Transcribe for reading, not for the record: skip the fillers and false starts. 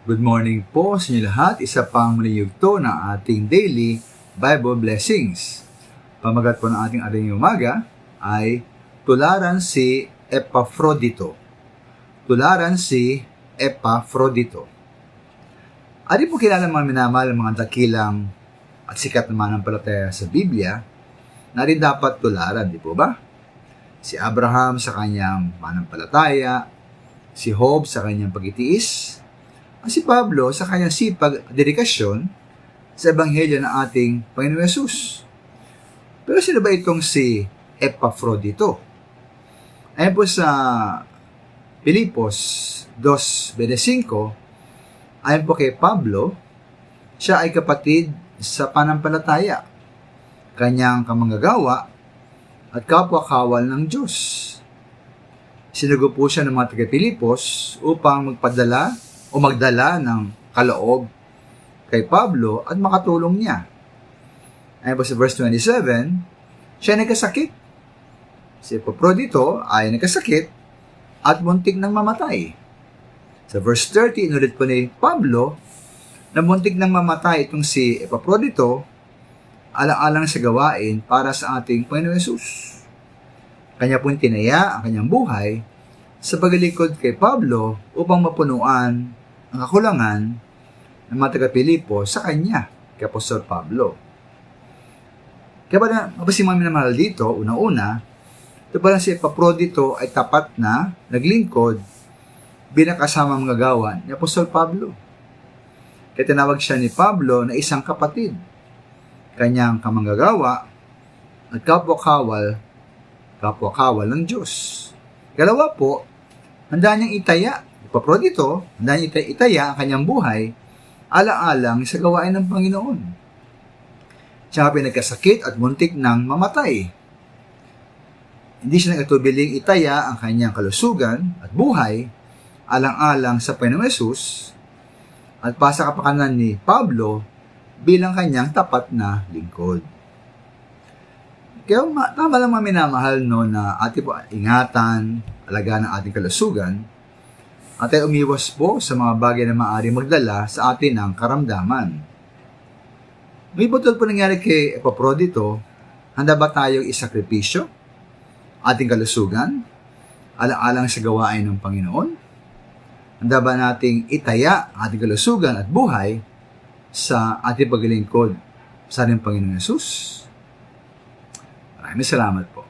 Good morning po sa inyo lahat. Isa pang maliyugto ng ating daily Bible blessings. Pamagat po ng ating ating umaga ay tularan si Epafrodito. Tularan si Epafrodito. Ari po kilala mga minamahal mga dakilang at sikat na mananampalataya sa Biblia na rin dapat tularan, di po ba? Si Abraham sa kanyang mananampalataya, si Job sa kanyang pagtitiis, at si Pablo sa kanyang sipag at dedikasyon sa Ebanghelyo ng ating Panginoon Yesus. Pero sino ba itong si Epafrodito? Ayon po sa Filipos 2:25, ayon po kay Pablo, siya ay kapatid sa panampalataya, kanyang kamanggagawa at kapwa-kawal ng Diyos. Sinugo po siya ng mga taga-Filipos upang magdala ng kaloob kay Pablo at makatulong niya. Ayon po sa verse 27, siya nagkasakit. Si Epafrodito ay nagkasakit at muntik nang mamatay. Sa verse 30, inulit po ni Pablo na muntik nang mamatay itong si Epafrodito alang-alang sa gawain para sa ating Panginoon Yesus. Kanya pong tinaya ang kanyang buhay sa paglilingkod kay Pablo upang mapunuan ang kakulangan ng mga taga-Pilipo sa kanya, kay Apostol Pablo. Kaya ba mapasimami na mahal dito, una-una, ito pa lang si Epafrodito ay tapat na naglingkod bilang kasama mga gawa ni Apostol Pablo. Kaya tinawag siya ni Pablo na isang kapatid, kanyang kamanggagawa at kapwa-kawal ng Diyos. Kalawa po, handa niyang itaya, Epafrodito, handa niyang itaya ang kanyang buhay alang-alang sa gawain ng Panginoon. Siya pinagkasakit at muntik nang mamatay. Hindi siya nagatubiling itaya ang kanyang kalusugan at buhay alang-alang sa Panginoong Yesus at pasa kapakanan ni Pablo bilang kanyang tapat na lingkod. Kaya tama lang mga minamahal na ating po ingatan, alagaan ng ating kalusugan, at ay umiwas po sa mga bagay na maaari magdala sa atin ng karamdaman. May butol po nangyari kay Epafrodito, handa ba tayong isakripisyo ating kalusugan alang-alang sa gawain ng Panginoon? Handa ba nating itaya ating kalusugan at buhay sa ating paglilingkod sa ating Panginoon Yesus? Maraming salamat po.